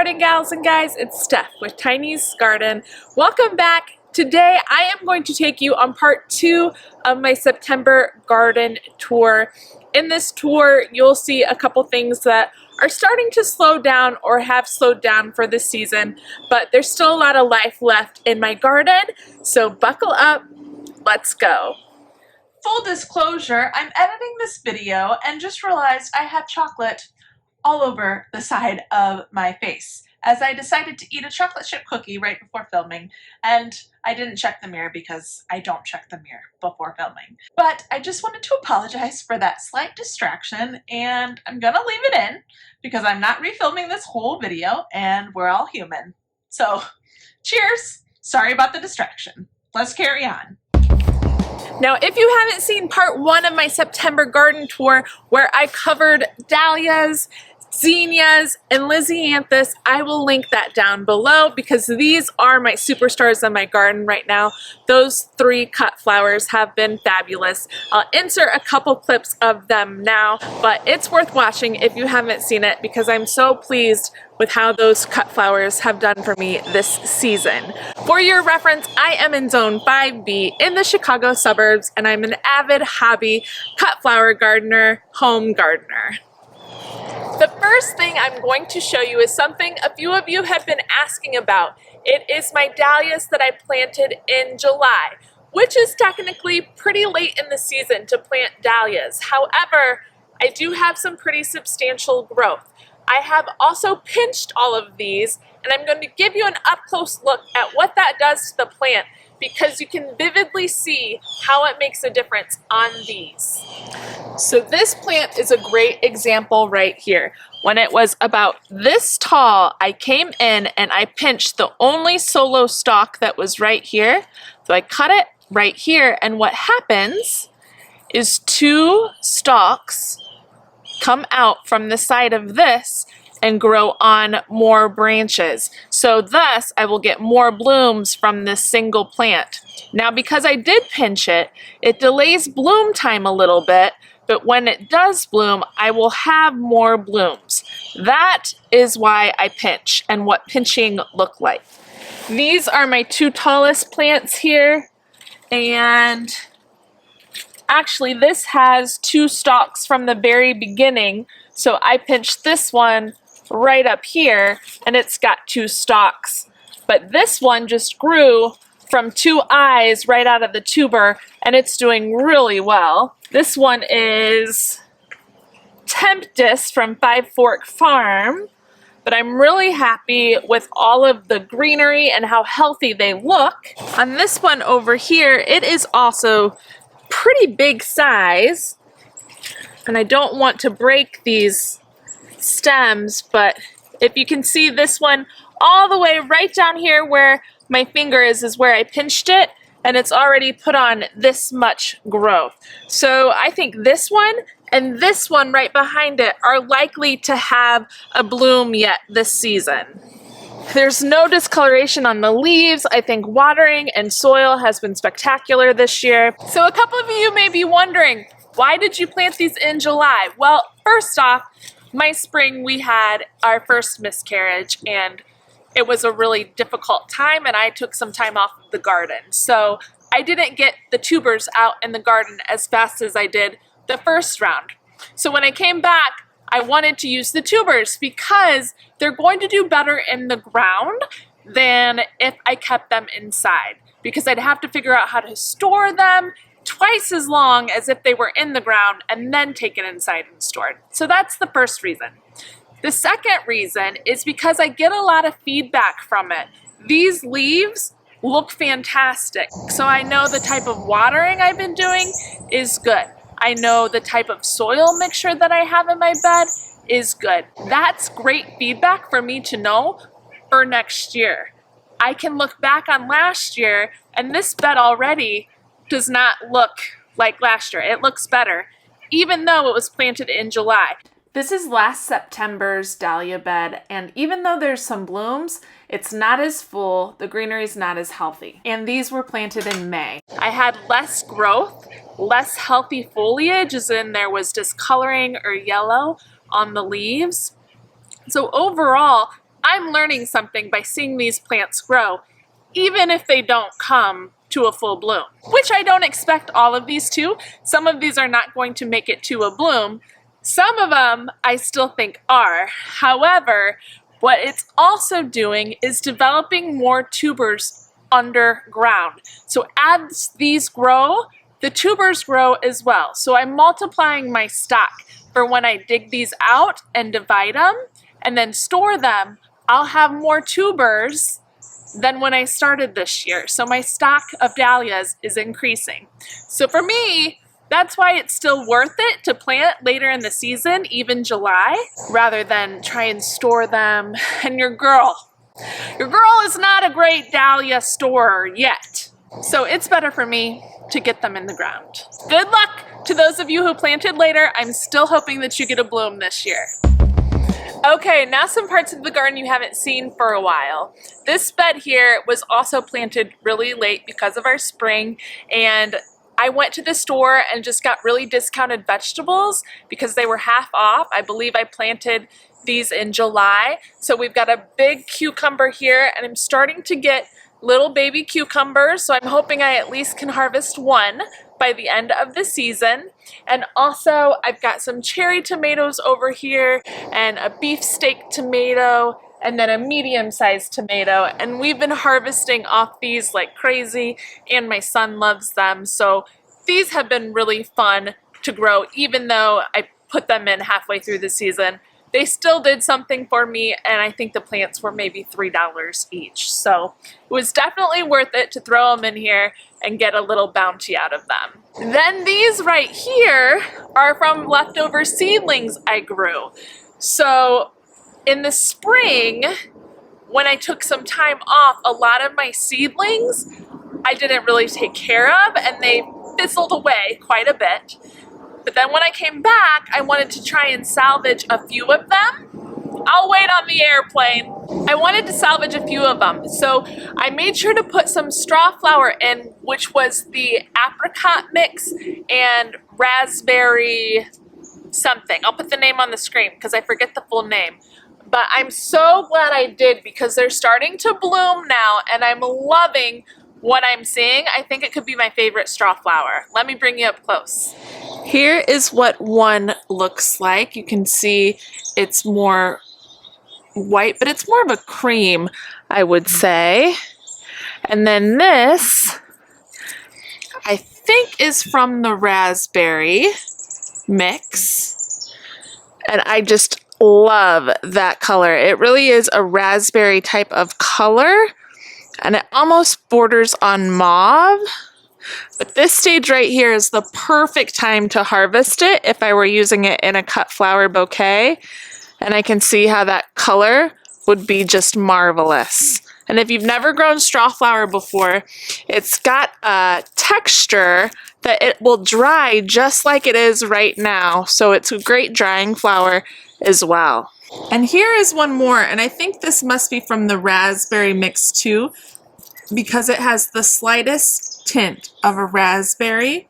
garden gals and guys, it's Steph with Tiny's Garden. Welcome back. Today I am going to take you on part 2 of my September garden tour. In this tour you'll see a couple things that are starting to slow down or have slowed down for this season, but there's still a lot of life left in my garden, so buckle up, let's go. Full disclosure, I'm editing this video and just realized I have chocolate all over the side of my face as I decided to eat a chocolate chip cookie right before filming, and I didn't check the mirror because I don't check the mirror before filming. But I just wanted to apologize for that slight distraction, and I'm gonna leave it in because I'm not refilming this whole video and we're all human. So cheers! Sorry about the distraction. Let's carry on. Now, if you haven't seen part 1 of my September garden tour where I covered dahlias, Xenias, and Lizzie Anthis, I will link that down below because these are my superstars in my garden right now. Those 3 cut flowers have been fabulous. I'll insert a couple clips of them now, but it's worth watching if you haven't seen it because I'm so pleased with how those cut flowers have done for me this season. For your reference, I am in Zone 5B in the Chicago suburbs, and I'm an avid hobby cut flower gardener, home gardener. The first thing I'm going to show you is something a few of you have been asking about. It is my dahlias that I planted in July, which is technically pretty late in the season to plant dahlias. However, I do have some pretty substantial growth. I have also pinched all of these, and I'm going to give you an up-close look at what that does to the plant because you can vividly see how it makes a difference on these. So this plant is a great example right here. When it was about this tall, I came in and I pinched the only solo stalk that was right here. So I cut it right here, and what happens is 2 stalks come out from the side of this and grow on more branches. So thus, I will get more blooms from this single plant. Now, because I did pinch it, it delays bloom time a little bit, but when it does bloom, I will have more blooms. That is why I pinch and what pinching looked like. These are my 2 tallest plants here, and actually this has 2 stalks from the very beginning, so I pinched this one right up here and it's got 2 stalks. But this one just grew from 2 eyes right out of the tuber, and it's doing really well. This one is Temptus from Five Fork Farm, but I'm really happy with all of the greenery and how healthy they look. On this one over here, it is also pretty big size, and I don't want to break these stems, but if you can see this one all the way right down here where my finger is where I pinched it, and it's already put on this much growth. So I think this one and this one right behind it are likely to have a bloom yet this season. There's no discoloration on the leaves. I think watering and soil has been spectacular this year. So a couple of you may be wondering, why did you plant these in July? Well, first off, my spring we had our first miscarriage, and it was a really difficult time, and I took some time off of the garden. So I didn't get the tubers out in the garden as fast as I did the first round. So when I came back, I wanted to use the tubers because they're going to do better in the ground than if I kept them inside, because I'd have to figure out how to store them twice as long as if they were in the ground and then taken inside and stored. So that's the first reason. The second reason is because I get a lot of feedback from it. These leaves look fantastic. So I know the type of watering I've been doing is good. I know the type of soil mixture that I have in my bed is good. That's great feedback for me to know for next year. I can look back on last year, and this bed already does not look like last year. It looks better, even though it was planted in July. This is last September's dahlia bed, and even though there's some blooms, it's not as full, the greenery's not as healthy. And these were planted in May. I had less growth, less healthy foliage, as in there was discoloring or yellow on the leaves. So overall, I'm learning something by seeing these plants grow, even if they don't come to a full bloom, which I don't expect all of these to. Some of these are not going to make it to a bloom. Some of them I still think are. However, what it's also doing is developing more tubers underground. So as these grow, the tubers grow as well. So I'm multiplying my stock for when I dig these out and divide them and then store them. I'll have more tubers than when I started this year. So my stock of dahlias is increasing. So for me, that's why it's still worth it to plant later in the season, even July, rather than try and store them. And your girl is not a great dahlia storer yet. So it's better for me to get them in the ground. Good luck to those of you who planted later. I'm still hoping that you get a bloom this year. Okay, now some parts of the garden you haven't seen for a while. This bed here was also planted really late because of our spring, and I went to the store and just got really discounted vegetables because they were half off. I believe I planted these in July. So we've got a big cucumber here, and I'm starting to get little baby cucumbers, so I'm hoping I at least can harvest one by the end of the season. And also I've got some cherry tomatoes over here and a beefsteak tomato and then a medium-sized tomato, and we've been harvesting off these like crazy, and my son loves them. So these have been really fun to grow. Even though I put them in halfway through the season, they still did something for me, and I think the plants were maybe $3 each. So it was definitely worth it to throw them in here and get a little bounty out of them. Then these right here are from leftover seedlings I grew. So in the spring, when I took some time off, a lot of my seedlings I didn't really take care of, and they fizzled away quite a bit. But then when I came back, I wanted to try and salvage a few of them. I'll wait on the airplane. I wanted to salvage a few of them. So I made sure to put some Strawflower in, which was the apricot mix and raspberry something. I'll put the name on the screen because I forget the full name. But I'm so glad I did because they're starting to bloom now, and I'm loving what I'm seeing. I think it could be my favorite Strawflower. Let me bring you up close. Here is what one looks like. You can see it's more white, but it's more of a cream, I would say. And then this, I think, is from the raspberry mix. And I just love that color. It really is a raspberry type of color, and it almost borders on mauve. But this stage right here is the perfect time to harvest it if I were using it in a cut flower bouquet. And I can see how that color would be just marvelous. And if you've never grown Strawflower before, it's got a texture that it will dry just like it is right now. So it's a great drying flower as well. And here is one more, and I think this must be from the raspberry mix too, because it has the slightest tint of a raspberry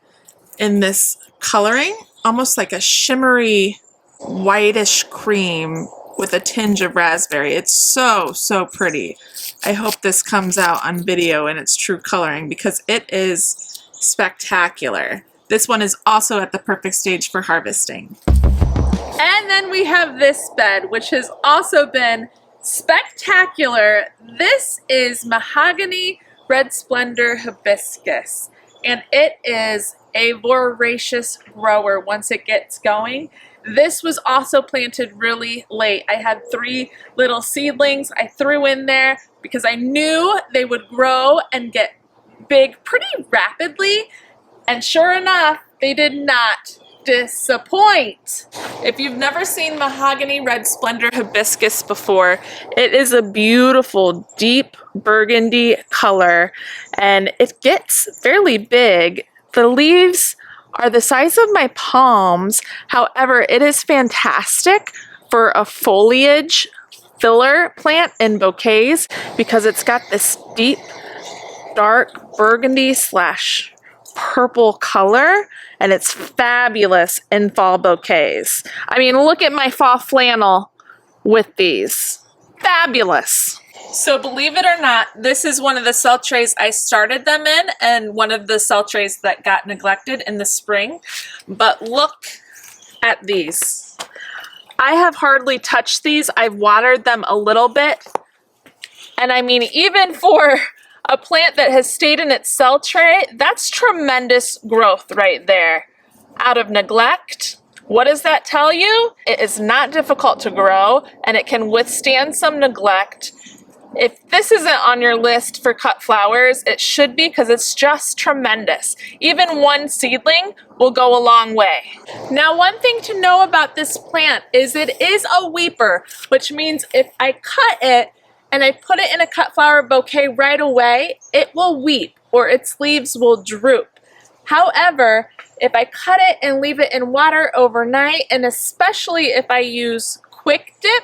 in this coloring, almost like a shimmery whitish cream with a tinge of raspberry. It's so, so pretty. I hope this comes out on video in its true coloring because it is spectacular. This one is also at the perfect stage for harvesting. And then we have this bed, which has also been spectacular. This is Mahogany Red Splendor Hibiscus, and it is a voracious grower once it gets going. This was also planted really late. I had 3 little seedlings I threw in there because I knew they would grow and get big pretty rapidly, and sure enough, they did not disappoint. If you've never seen Mahogany Red Splendor Hibiscus before, it is a beautiful deep burgundy color, and it gets fairly big. The leaves are the size of my palms. However, it is fantastic for a foliage filler plant in bouquets because it's got this deep dark burgundy slash purple color, and it's fabulous in fall bouquets. I mean, look at my fall flannel with these. fabulous. So believe it or not, this is one of the cell trays I started them in and one of the cell trays that got neglected in the spring. But look at these. I have hardly touched these. I've watered them a little bit. And I mean, even for a plant that has stayed in its cell tray, that's tremendous growth right there. Out of neglect. What does that tell you? It is not difficult to grow and it can withstand some neglect. If this isn't on your list for cut flowers, it should be, because it's just tremendous. Even one seedling will go a long way. Now, one thing to know about this plant is it is a weeper, which means if I cut it and I put it in a cut flower bouquet right away, it will weep or its leaves will droop. However, if I cut it and leave it in water overnight, and especially if I use Quick Dip,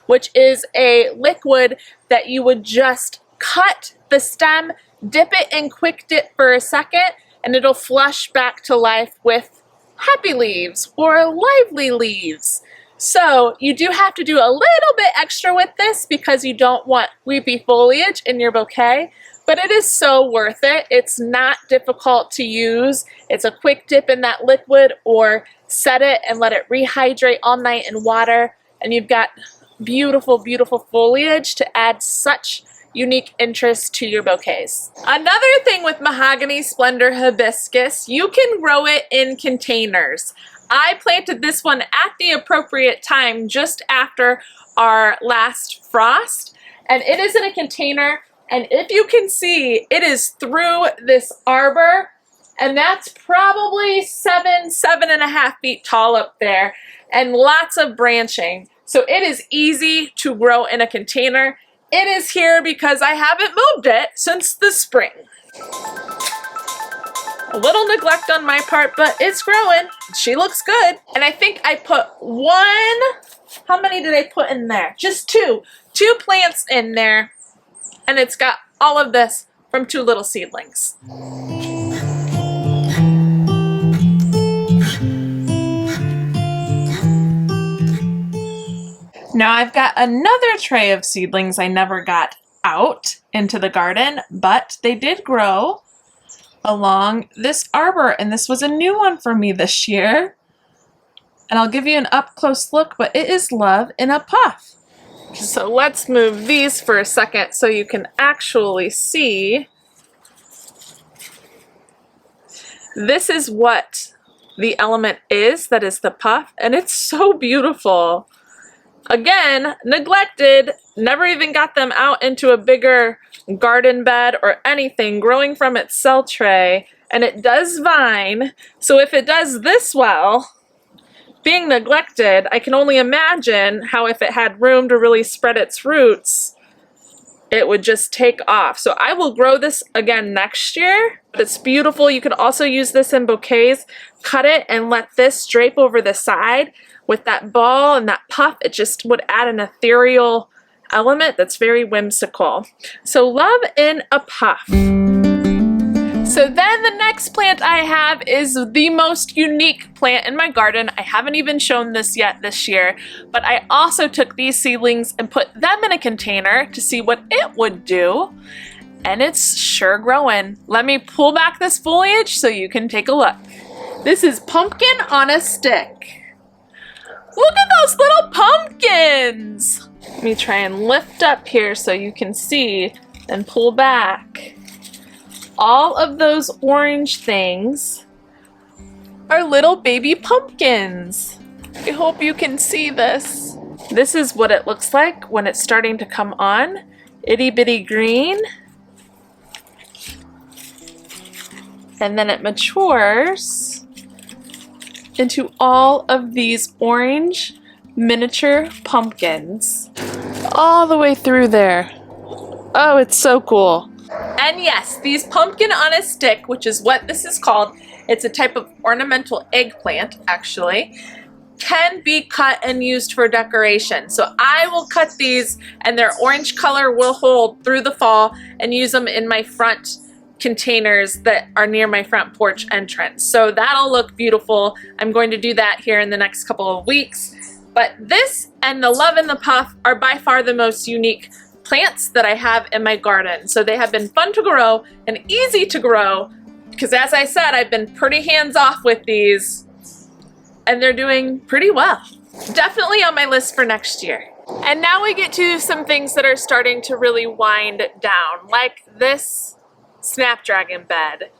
which is a liquid that you would just cut the stem, dip it in Quick Dip for a second, and it'll flush back to life with happy leaves or lively leaves. So you do have to do a little bit extra with this because you don't want weepy foliage in your bouquet, but it is so worth it. It's not difficult to use. It's a quick dip in that liquid or set it and let it rehydrate all night in water, and you've got beautiful, beautiful foliage to add such unique interest to your bouquets. Another thing with Mahogany Splendor Hibiscus, you can grow it in containers. I planted this one at the appropriate time just after our last frost, and it is in a container, and if you can see, it is through this arbor, and that's probably 7.5 feet tall up there, and lots of branching. So it is easy to grow in a container. It is here because I haven't moved it since the spring. A little neglect on my part, but it's growing. She looks good. And I think I put how many did I put in there? Just two plants in there. And it's got all of this from 2 little seedlings. Now I've got another tray of seedlings I never got out into the garden, but they did grow along this arbor, and this was a new one for me this year. And I'll give you an up-close look, but it is love in a puff. So let's move these for a second so you can actually see. This is what the element is, that is the puff, and it's so beautiful. Again, neglected, never even got them out into a bigger garden bed or anything, growing from its cell tray, and it does vine, so if it does this well, being neglected, I can only imagine how if it had room to really spread its roots, it would just take off. So I will grow this again next year, but it's beautiful. You could also use this in bouquets, cut it and let this drape over the side. With that ball and that puff, it just would add an ethereal element that's very whimsical. So love in a puff. So then the next plant I have is the most unique plant in my garden. I haven't even shown this yet this year, but I also took these seedlings and put them in a container to see what it would do. And it's sure growing. Let me pull back this foliage so you can take a look. This is pumpkin on a stick. Look at those little pumpkins! Let me try and lift up here so you can see and pull back. All of those orange things are little baby pumpkins. I hope you can see this. This is what it looks like when it's starting to come on. Itty bitty green. And then it matures into all of these orange miniature pumpkins all the way through there. Oh, it's so cool. And yes, these pumpkin on a stick, which is what this is called, it's a type of ornamental eggplant actually, can be cut and used for decoration. So I will cut these and their orange color will hold through the fall and use them in my front containers that are near my front porch entrance. So that'll look beautiful. I'm going to do that here in the next couple of weeks. But this and the Love and the Puff are by far the most unique plants that I have in my garden. So they have been fun to grow and easy to grow because, as I said, I've been pretty hands-off with these and they're doing pretty well. Definitely on my list for next year. And now we get to some things that are starting to really wind down, like this Snapdragon bed.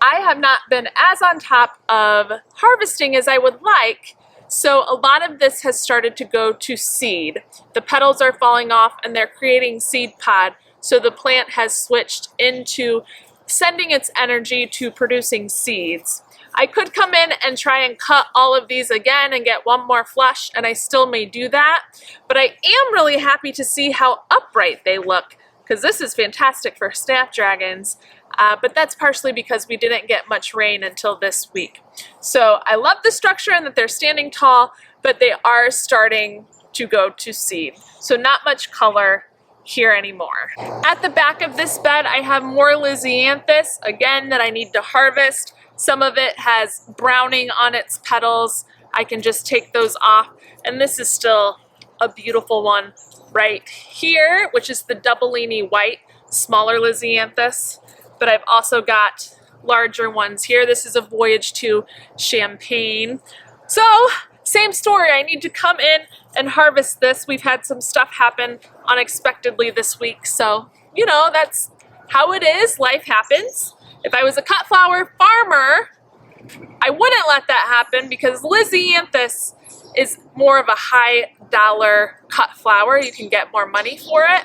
I have not been as on top of harvesting as I would like, so a lot of this has started to go to seed. The petals are falling off and they're creating seed pod, so the plant has switched into sending its energy to producing seeds. I could come in and try and cut all of these again and get one more flush, and I still may do that, but I am really happy to see how upright they look, because this is fantastic for Snapdragons, but that's partially because we didn't get much rain until this week. So I love the structure and that they're standing tall, but they are starting to go to seed. So not much color here anymore. At the back of this bed, I have more Lizzie Anthis, again, that I need to harvest. Some of it has browning on its petals. I can just take those off. And this is still a beautiful one right here, which is the Doubleini White, smaller Lizzie Anthis. But I've also got larger ones here. This is a Voyage to Champagne. So, same story. I need to come in and harvest this. We've had some stuff happen unexpectedly this week. So, you know, that's how it is. Life happens. If I was a cut flower farmer, I wouldn't let that happen because Lizzie Anthis is more of a high dollar cut flower. You can get more money for it.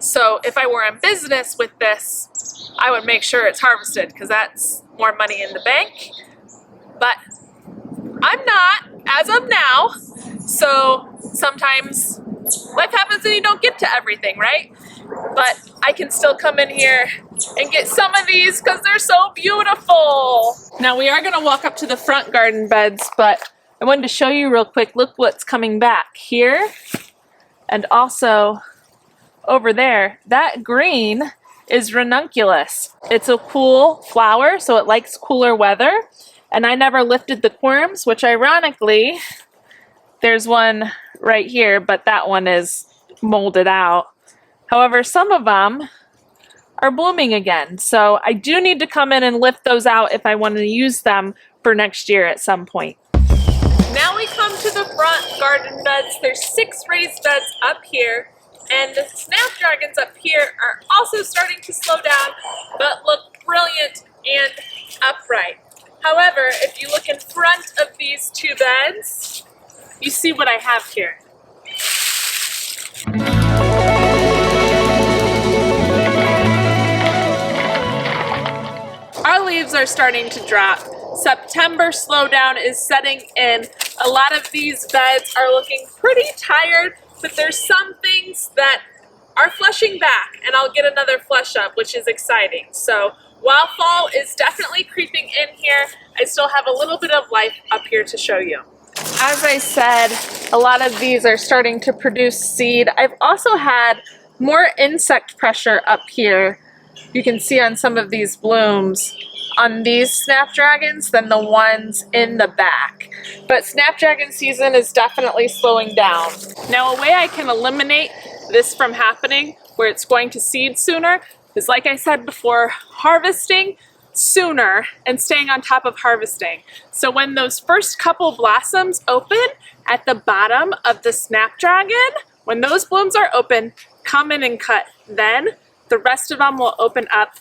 So if I were in business with this, I would make sure it's harvested because that's more money in the bank. But I'm not as of now. So sometimes life happens and you don't get to everything, right? But I can still come in here and get some of these because they're so beautiful. Now we are going to walk up to the front garden beds, but I wanted to show you real quick. Look what's coming back here and also over there. That green is ranunculus. It's a cool flower, so it likes cooler weather. And I never lifted the corms, which ironically, there's one right here, but that one is molded out. However, some of them are blooming again. So I do need to come in and lift those out if I want to use them for next year at some point. Now we come to the front garden beds. There's 6 raised beds up here, and the Snapdragons up here are also starting to slow down, but look brilliant and upright. However, if you look in front of these 2 beds, you see what I have here. Our leaves are starting to drop. September slowdown is setting in. A lot of these beds are looking pretty tired, but there's some things that are flushing back, and I'll get another flush up, which is exciting. So while fall is definitely creeping in here, I still have a little bit of life up here to show you. As I said, a lot of these are starting to produce seed. I've also had more insect pressure up here. You can see on some of these blooms on these Snapdragons than the ones in the back. But Snapdragon season is definitely slowing down. Now, a way I can eliminate this from happening where it's going to seed sooner is, like I said before, harvesting sooner and staying on top of harvesting. So when those first couple blossoms open at the bottom of the Snapdragon, when those blooms are open, come in and cut. Then the rest of them will open up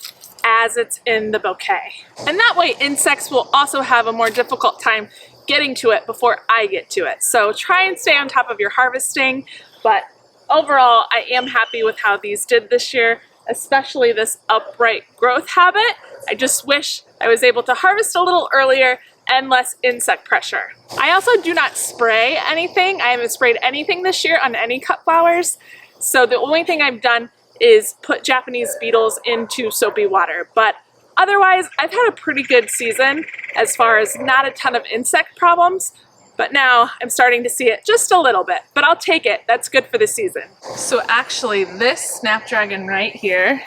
as it's in the bouquet. And that way insects will also have a more difficult time getting to it before I get to it. So try and stay on top of your harvesting, but overall I am happy with how these did this year, especially this upright growth habit. I just wish I was able to harvest a little earlier and less insect pressure. I also do not spray anything. I haven't sprayed anything this year on any cut flowers. So the only thing I've done is put Japanese beetles into soapy water. But otherwise, I've had a pretty good season as far as not a ton of insect problems. But now I'm starting to see it just a little bit, but I'll take it. That's good for the season. So actually this Snapdragon right here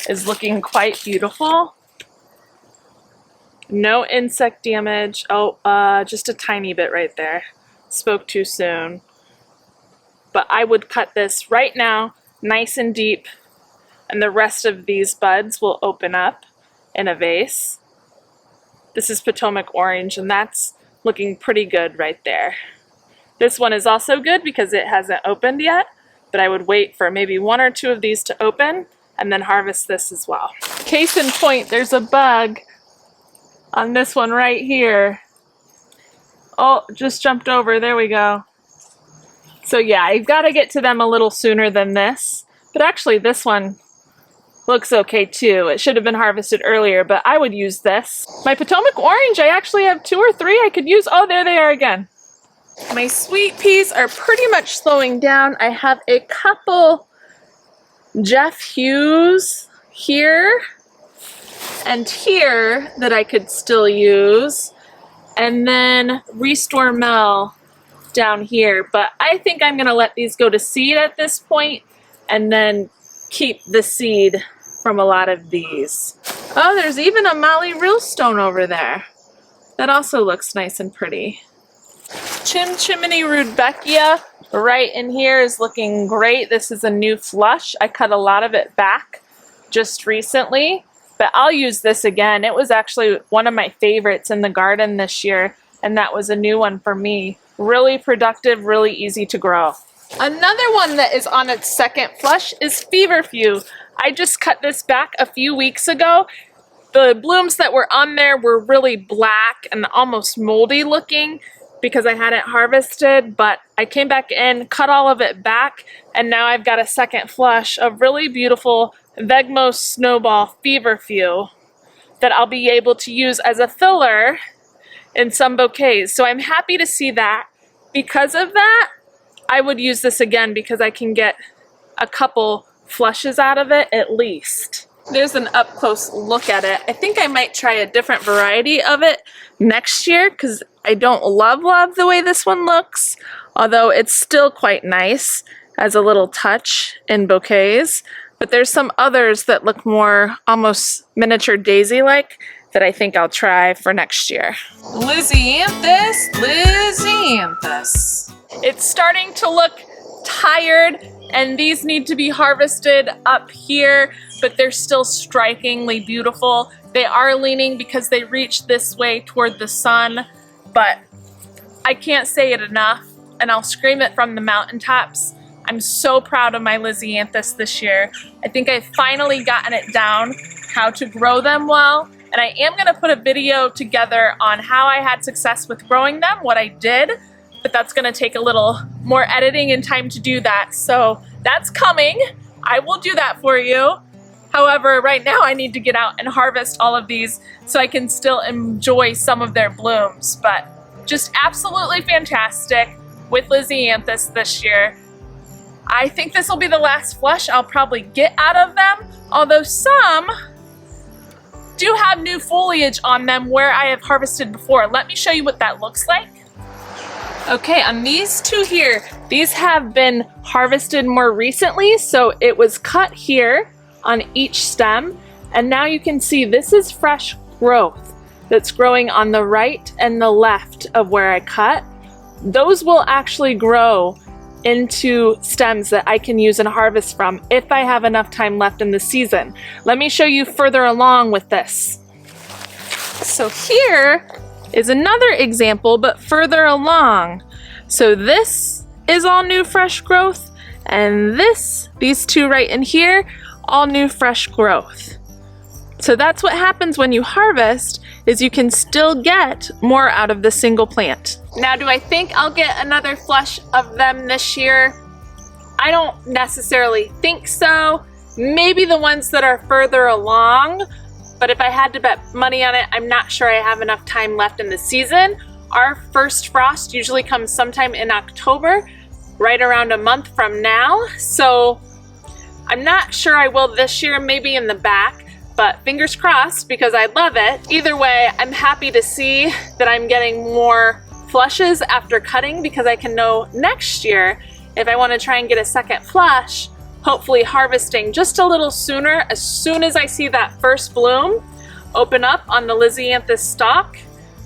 is looking quite beautiful. No insect damage. Oh, just a tiny bit right there. spoke too soon. But I would cut this right now, nice and deep, and the rest of these buds will open up in a vase. This is Potomac Orange, and that's looking pretty good right there. This one is also good because it hasn't opened yet, but I would wait for maybe 1 or 2 of these to open and then harvest this as well. Case in point, there's a bug on this one right here. Oh, just jumped over, there we go. So yeah, I've got to get to them a little sooner than this, but actually this one looks okay too. It should have been harvested earlier, but I would use this. My Potomac Orange, I actually have 2 or 3 I could use. Oh, there they are again. My sweet peas are pretty much slowing down. I have a couple Jeff Hughes here and here that I could still use, and then Restore Mel down here, but I think I'm gonna let these go to seed at this point and then keep the seed from a lot of these. Oh, there's even a Molly Realstone over there. That also looks nice and pretty. Chimney Rudbeckia right in here is looking great. This is a new flush. I cut a lot of it back just recently, but I'll use this again. It was actually one of my favorites in the garden this year, and that was a new one for me. Really productive, really easy to grow. Another one that is on its second flush is Feverfew. I just cut this back a few weeks ago. The blooms that were on there were really black and almost moldy looking because I hadn't harvested, but I came back in, cut all of it back, and now I've got a second flush of really beautiful Vegmo Snowball Feverfew that I'll be able to use as a filler in some bouquets. So I'm happy to see that. Because of that, I would use this again because I can get a couple flushes out of it at least. There's an up close look at it. I think I might try a different variety of it next year because I don't love the way this one looks, although it's still quite nice as a little touch in bouquets. But there's some others that look more almost miniature daisy-like that I think I'll try for next year. Lizzie Anthis, Lizzie Anthis. It's starting to look tired, and these need to be harvested up here, but they're still strikingly beautiful. They are leaning because they reach this way toward the sun, but I can't say it enough, and I'll scream it from the mountaintops. I'm so proud of my Lizzie Anthis this year. I think I've finally gotten it down how to grow them well, and I am gonna put a video together on how I had success with growing them, what I did, but that's gonna take a little more editing and time to do that. So that's coming. I will do that for you. However, right now I need to get out and harvest all of these so I can still enjoy some of their blooms. But just absolutely fantastic with Lizzie Anthis this year. I think this will be the last flush I'll probably get out of them, although some do have new foliage on them where I have harvested before. Let me show you what that looks like. Okay, on these two here, these have been harvested more recently, so it was cut here on each stem, and now you can see this is fresh growth that's growing on the right and the left of where I cut. Those will actually grow into stems that I can use and harvest from if I have enough time left in the season. Let me show you further along with this. So here is another example, but further along. So this is all new fresh growth, and these two right in here, all new fresh growth. So that's what happens when you harvest, is you can still get more out of the single plant. Now, do I think I'll get another flush of them this year? I don't necessarily think so. Maybe the ones that are further along, but if I had to bet money on it, I'm not sure I have enough time left in the season. Our first frost usually comes sometime in October, right around a month from now. So I'm not sure I will this year, maybe in the back, but fingers crossed because I love it. Either way, I'm happy to see that I'm getting more flushes after cutting because I can know next year if I want to try and get a second flush, hopefully harvesting just a little sooner. As soon as I see that first bloom open up on the Lizzie Anthis stalk,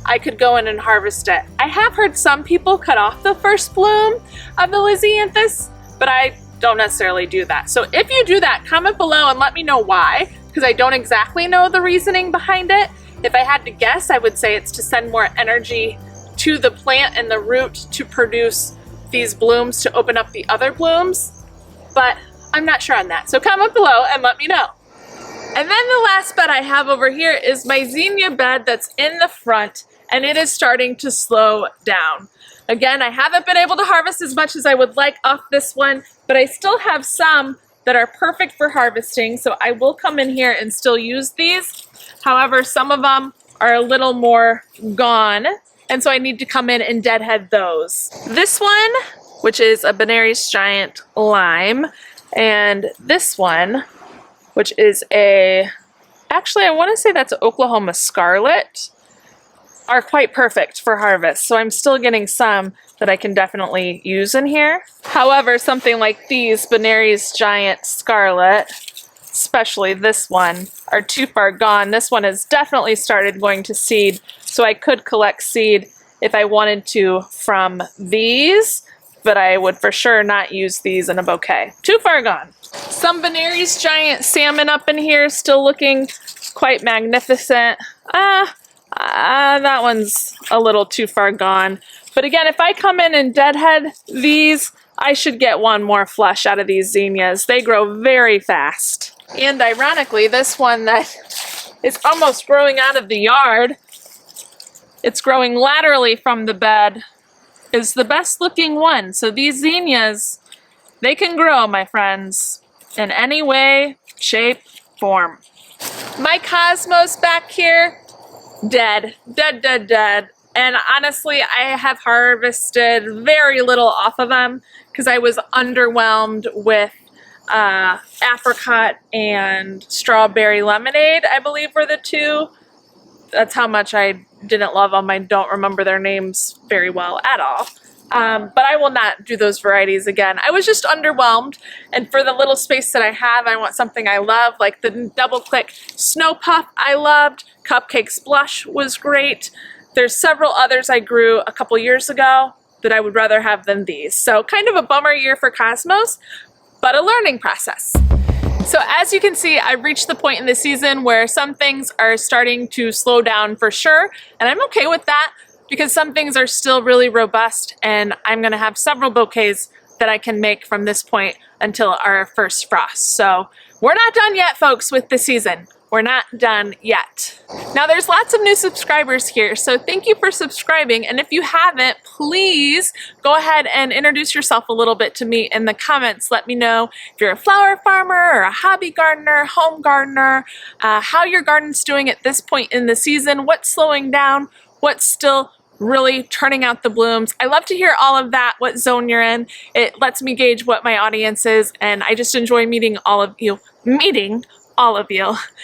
I could go in and harvest it. I have heard some people cut off the first bloom of the Lizzie Anthis, but I don't necessarily do that. So if you do that, comment below and let me know why, because I don't exactly know the reasoning behind it. If I had to guess, I would say it's to send more energy to the plant and the root to produce these blooms to open up the other blooms, but I'm not sure on that. So comment below and let me know. And then the last bed I have over here is my Xenia bed that's in the front, and it is starting to slow down. Again, I haven't been able to harvest as much as I would like off this one, but I still have some that are perfect for harvesting, so I will come in here and still use these. However, some of them are a little more gone, and so I need to come in and deadhead those. This one, which is a Benary's Giant Lime, and this one, which is actually I want to say that's Oklahoma Scarlet, are quite perfect for harvest. So I'm still getting some that I can definitely use in here. However, something like these Benary's Giant Scarlet, especially this one, are too far gone. This one has definitely started going to seed, so I could collect seed if I wanted to from these, but I would for sure not use these in a bouquet. Too far gone. Some Benary's Giant Salmon up in here, still looking quite magnificent. That one's a little too far gone. But again, if I come in and deadhead these, I should get one more flush out of these zinnias. They grow very fast. And ironically, this one that is almost growing out of the yard, it's growing laterally from the bed, is the best looking one. So these zinnias, they can grow, my friends, in any way, shape, form. My cosmos back here, dead. And honestly, I have harvested very little off of them because I was underwhelmed with apricot and strawberry lemonade, I believe were the two. That's how much I didn't love them. I don't remember their names very well at all. But I will not do those varieties again. I was just underwhelmed, and for the little space that I have, I want something I love, like the Double Click Snow Puff I loved. Cupcakes Blush was great. There's several others I grew a couple years ago that I would rather have than these. So kind of a bummer year for Cosmos, but a learning process. So as you can see, I've reached the point in the season where some things are starting to slow down for sure, and I'm okay with that because some things are still really robust, and I'm gonna have several bouquets that I can make from this point until our first frost. So we're not done yet, folks, with the season. We're not done yet. Now there's lots of new subscribers here, so thank you for subscribing, and if you haven't, please go ahead and introduce yourself a little bit to me in the comments. Let me know if you're a flower farmer or a hobby gardener, home gardener, how your garden's doing at this point in the season, what's slowing down, what's still really turning out the blooms. I love to hear all of that, what zone you're in. It lets me gauge what my audience is, and I just enjoy meeting all of you.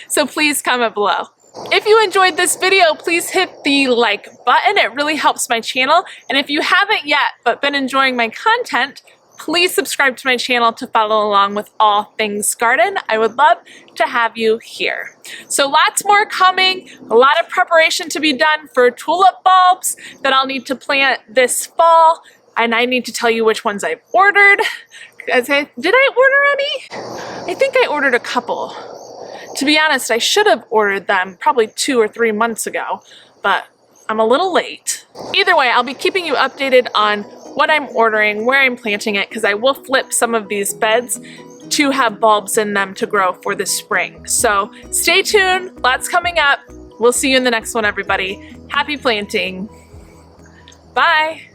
So please comment below. If you enjoyed this video, please hit the like button. It really helps my channel. And if you haven't yet but been enjoying my content, please subscribe to my channel to follow along with all things garden. I would love to have you here. So lots more coming, a lot of preparation to be done for tulip bulbs that I'll need to plant this fall. And I need to tell you which ones I've ordered. Did I order any? I think I ordered a couple. To be honest, I should have ordered them probably 2 or 3 months ago, but I'm a little late. Either way, I'll be keeping you updated on what I'm ordering, where I'm planting it, because I will flip some of these beds to have bulbs in them to grow for the spring. So stay tuned, lots coming up. We'll see you in the next one, everybody. Happy planting. Bye.